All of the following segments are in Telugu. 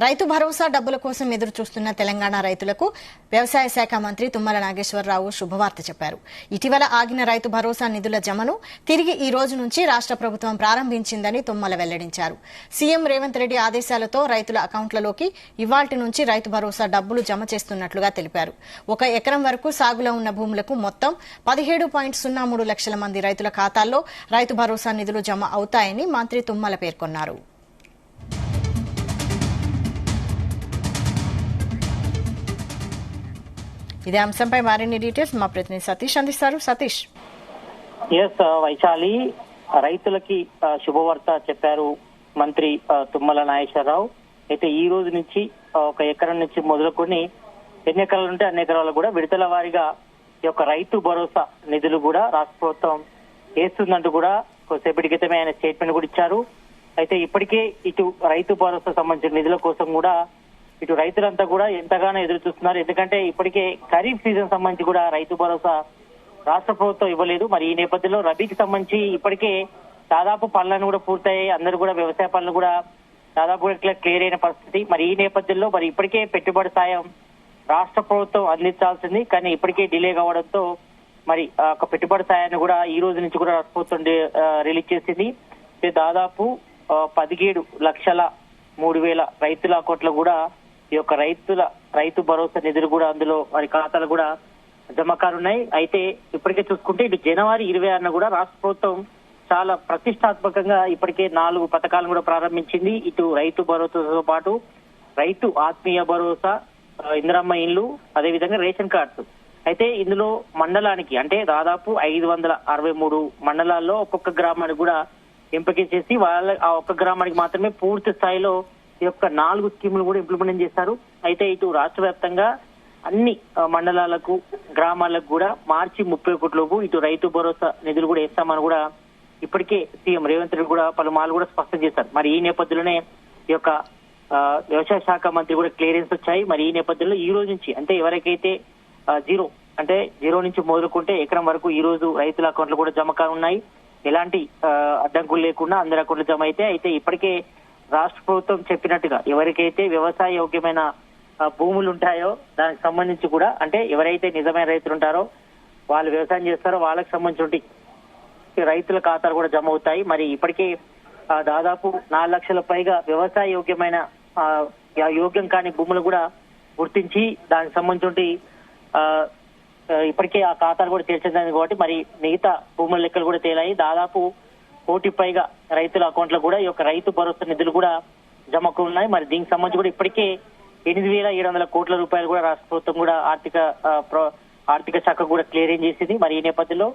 రైతు భరోసా డబ్బుల కోసం ఎదురు చూస్తున్న తెలంగాణ రైతులకు వ్యవసాయ శాఖ మంత్రి తుమ్మల నాగేశ్వరరావు శుభవార్త చెప్పారు. ఇటీవల ఆగిన రైతు భరోసా నిధుల జమను తిరిగి ఈ రోజు నుంచి రాష్ట్ర ప్రభుత్వం ప్రారంభించిందని తుమ్మల వెల్లడించారు. సీఎం రేవంత్ రెడ్డి ఆదేశాలతో రైతుల అకౌంట్లలోకి ఇవాల్టి నుంచి రైతు భరోసా డబ్బులు జమ చేస్తున్నట్లుగా తెలిపారు. 1 ఎకరం వరకు సాగులో ఉన్న భూములకు మొత్తం 17.03 లక్షల మంది రైతుల ఖాతాల్లో రైతు భరోసా నిధులు జమ అవుతాయని మంత్రి తుమ్మల పేర్కొన్నారు. ఇదే అంశంపై మరిన్ని డీటెయిల్స్ మా ప్రతినిధి సతీష్ అందిస్తారు. సతీష్. వైశాలి, రైతులకి శుభవార్త చెప్పారు మంత్రి తుమ్మల నాగేశ్వరరావు. అయితే ఈ రోజు నుంచి 1 ఎకరం నుంచి మొదలుకొని ఎన్ని ఎకరాలు ఉంటే అన్ని ఎకరాలు కూడా విడతల వారీగా ఈ యొక్క రైతు భరోసా నిధులు కూడా రాష్ట్ర ప్రభుత్వం వేస్తుందంటూ కూడా కొద్దిసేపటి క్రితమే ఆయన స్టేట్మెంట్ కూడా ఇచ్చారు. అయితే ఇప్పటికే ఇటు రైతు భరోసా సంబంధించిన నిధుల కోసం కూడా ఇటు రైతులంతా కూడా ఎంతగానో ఎదురు చూస్తున్నారు. ఎందుకంటే ఇప్పటికే ఖరీఫ్ సీజన్ సంబంధించి కూడా రైతు భరోసా రాష్ట్ర ప్రభుత్వం ఇవ్వలేదు. మరి ఈ నేపథ్యంలో రబీకి సంబంధించి ఇప్పటికే దాదాపు పనులను కూడా పూర్తయ్యాయి. అందరూ కూడా వ్యవసాయ పనులు కూడా దాదాపు క్లియర్ అయిన పరిస్థితి. మరి ఈ నేపథ్యంలో మరి ఇప్పటికే పెట్టుబడి సాయం రాష్ట్ర ప్రభుత్వం అందించాల్సింది, కానీ ఇప్పటికే డిలే కావడంతో మరి ఒక పెట్టుబడి సాయాన్ని కూడా ఈ రోజు నుంచి కూడా రాష్ట్ర ప్రభుత్వం రిలీజ్ చేసింది. దాదాపు 17,03,000 రైతుల అకౌంట్లో కూడా ఈ యొక్క రైతు భరోసా నిధులు కూడా అందులో వారి ఖాతాలు కూడా జమ కానున్నాయి. అయితే ఇప్పటికే చూసుకుంటే ఇటు జనవరి 26న కూడా రాష్ట్ర ప్రభుత్వం చాలా ప్రతిష్టాత్మకంగా ఇప్పటికే 4 పథకాలను కూడా ప్రారంభించింది. ఇటు రైతు భరోసాతో పాటు రైతు ఆత్మీయ భరోసా, ఇందిరమ్మ ఇండ్లు, అదేవిధంగా రేషన్ కార్డ్స్. అయితే ఇందులో మండలానికి అంటే దాదాపు 563 మండలాల్లో ఒక్కొక్క గ్రామానికి కూడా ఎంపిక చేసి ఆ ఒక్క గ్రామానికి మాత్రమే పూర్తి స్థాయిలో ఈ యొక్క 4 స్కీములు కూడా ఇంప్లిమెంట్ చేశారు. అయితే ఇటు రాష్ట్ర వ్యాప్తంగా అన్ని మండలాలకు గ్రామాలకు కూడా మార్చి 31 లోపు ఇటు రైతు భరోసా నిధులు కూడా వేస్తామని కూడా ఇప్పటికే సీఎం రేవంత్ రెడ్డి కూడా పలుమార్లు కూడా స్పష్టం చేశారు. మరి ఈ నేపథ్యంలోనే ఈ యొక్క వ్యవసాయ శాఖ మంత్రి కూడా క్లియరెన్స్ వచ్చాయి. మరి ఈ నేపథ్యంలో ఈ రోజు నుంచి అంటే ఎవరికైతే జీరో నుంచి మొదలుకుంటే ఎకరం వరకు ఈ రోజు రైతుల అకౌంట్లు కూడా జమ కానున్నాయి. ఎలాంటి అడ్డంకులు లేకుండా అందరి అకౌంట్లు జమ అయితే ఇప్పటికే రాష్ట్ర ప్రభుత్వం చెప్పినట్టుగా ఎవరికైతే వ్యవసాయ యోగ్యమైన భూములు ఉంటాయో దానికి సంబంధించి కూడా అంటే ఎవరైతే నిజమైన రైతులు ఉంటారో వాళ్ళు వ్యవసాయం చేస్తారో వాళ్ళకి సంబంధించి రైతుల ఖాతాలు కూడా జమ అవుతాయి. మరి ఇప్పటికే దాదాపు 4 లక్షల పైగా వ్యవసాయ యోగ్యమైన యోగ్యం కాని భూములు కూడా గుర్తించి దానికి సంబంధించి ఇప్పటికే ఆ ఖాతాలు కూడా తీర్చడానికి కాబట్టి మరి మిగతా భూముల లెక్కలు కూడా తేలాయి. దాదాపు 1 కోటి పైగా రైతుల అకౌంట్లో కూడా ఈ యొక్క రైతు భరోసా నిధులు కూడా జమకు ఉన్నాయి. మరి దీనికి సంబంధించి కూడా ఇప్పటికే 8,700 కోట్ల రూపాయలు కూడా రాష్ట్ర ప్రభుత్వం కూడా ఆర్థిక శాఖ కూడా క్లియరింగ్ చేసింది. మరి ఈ నేపథ్యంలో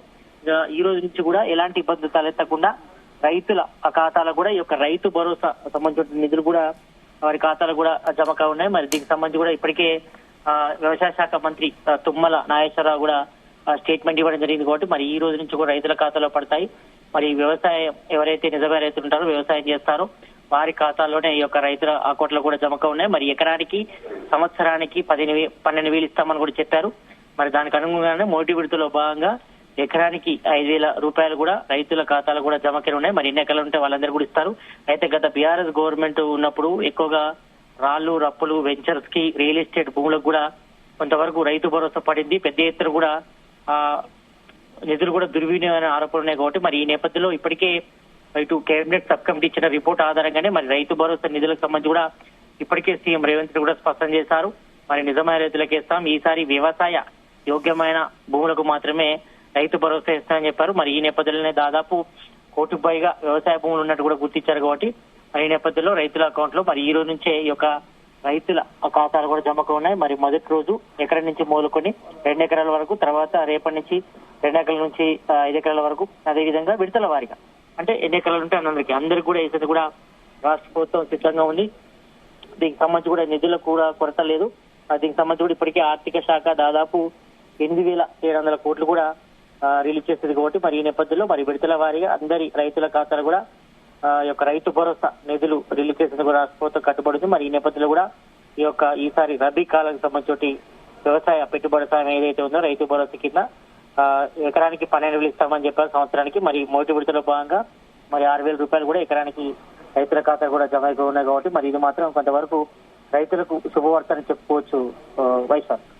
ఈ రోజు నుంచి కూడా ఎలాంటి ఇబ్బందులు తలెత్తకుండా రైతుల ఖాతాలో కూడా ఈ యొక్క రైతు భరోసా సంబంధించిన నిధులు కూడా వారి ఖాతాలు కూడా జమ కావున్నాయి. మరి దీనికి సంబంధించి కూడా ఇప్పటికే వ్యవసాయ శాఖ మంత్రి తుమ్మల నాగేశ్వరరావు కూడా స్టేట్మెంట్ ఇవ్వడం జరిగింది కాబట్టి మరి ఈ రోజు నుంచి కూడా రైతుల ఖాతాలో పడతాయి. మరి వ్యవసాయం ఎవరైతే నిజమైన రైతులు ఉంటారో వ్యవసాయం చేస్తారో వారి ఖాతాల్లోనే ఈ యొక్క రైతుల అకౌంట్లో కూడా జమక ఉన్నాయి. మరి ఎకరానికి సంవత్సరానికి 12,000 ఇస్తామని కూడా చెప్పారు. మరి దానికి అనుగుణంగానే మొదటి విడతలో భాగంగా ఎకరానికి 5,000 రూపాయలు కూడా రైతుల ఖాతాలు కూడా జమకలు ఉన్నాయి. మరి ఎన్ని ఎకరాలు ఉంటే వాళ్ళందరూ కూడా ఇస్తారు. అయితే గత బీఆర్ఎస్ గవర్నమెంట్ ఉన్నప్పుడు ఎక్కువగా రాళ్లు రప్పులు వెంచర్స్ కి రియల్ ఎస్టేట్ భూములకు కూడా కొంతవరకు రైతు భరోసా పడింది. పెద్ద ఎత్తున కూడా నిధులు కూడా దుర్వినియోగమైన ఆరోపణలు ఉన్నాయి కాబట్టి మరి ఈ నేపథ్యంలో ఇప్పటికే ఇటు కేబినెట్ సబ్ కమిటీ ఇచ్చిన రిపోర్ట్ ఆధారంగానే మరి రైతు భరోసా నిధులకు సంబంధించి కూడా ఇప్పటికే సీఎం రేవంత్ రెడ్డి కూడా స్పష్టం చేశారు. మరి నిజమైన రైతులకు ఇస్తాం, ఈసారి వ్యవసాయ యోగ్యమైన భూములకు మాత్రమే రైతు భరోసా ఇస్తామని చెప్పారు. మరి ఈ నేపథ్యంలోనే దాదాపు 1 కోటి పైగా వ్యవసాయ భూములు ఉన్నట్టు కూడా గుర్తించారు కాబట్టి మరి ఈ నేపథ్యంలో రైతుల అకౌంట్ లో మరి ఈ రోజు నుంచే ఈ యొక్క రైతుల ఖాతాలు కూడా జమకు ఉన్నాయి. మరి మొదటి రోజు ఎకరం నుంచి మొదలుకొని 2 ఎకరాల వరకు, తర్వాత రేపటి నుంచి 2 ఎకరాల నుంచి 5 ఎకరాల వరకు, అదేవిధంగా విడతల వారిగా అంటే ఎన్ని ఎకరాలు ఉంటే అందరికి కూడా వేసేది కూడా రాష్ట్ర ప్రభుత్వం సిద్ధంగా ఉంది. దీనికి సంబంధించి కూడా నిధులకు కూడా కొరత లేదు. దీనికి సంబంధించి కూడా ఇప్పటికే ఆర్థిక శాఖ దాదాపు 8,700 కోట్లు కూడా రిలీజ్ చేసేది కాబట్టి మరి ఈ నేపథ్యంలో మరి విడతల వారీగా అందరి రైతుల ఖాతాలు కూడా ఈ యొక్క రైతు భరోసా నిధులు రిలీజ్ చేసేందుకు కూడా రాష్ట్ర ప్రభుత్వం కట్టుబడింది. మరి ఈ నేపథ్యంలో కూడా ఈ యొక్క ఈసారి రబీ కాలానికి సంబంధించి వ్యవసాయ పెట్టుబడి సాయం ఏదైతే ఉందో రైతు భరోసా కింద ఎకరానికి 12,000 ఇస్తామని చెప్పారు సంవత్సరానికి. మరి మొదటి విడతలో భాగంగా మరి 6,000 రూపాయలు కూడా ఎకరానికి రైతుల ఖాతా కూడా జమ ఉన్నాయి కాబట్టి మరి ఇది మాత్రం కొంతవరకు రైతులకు శుభవార్త అని చెప్పుకోవచ్చు వైశాఖ్.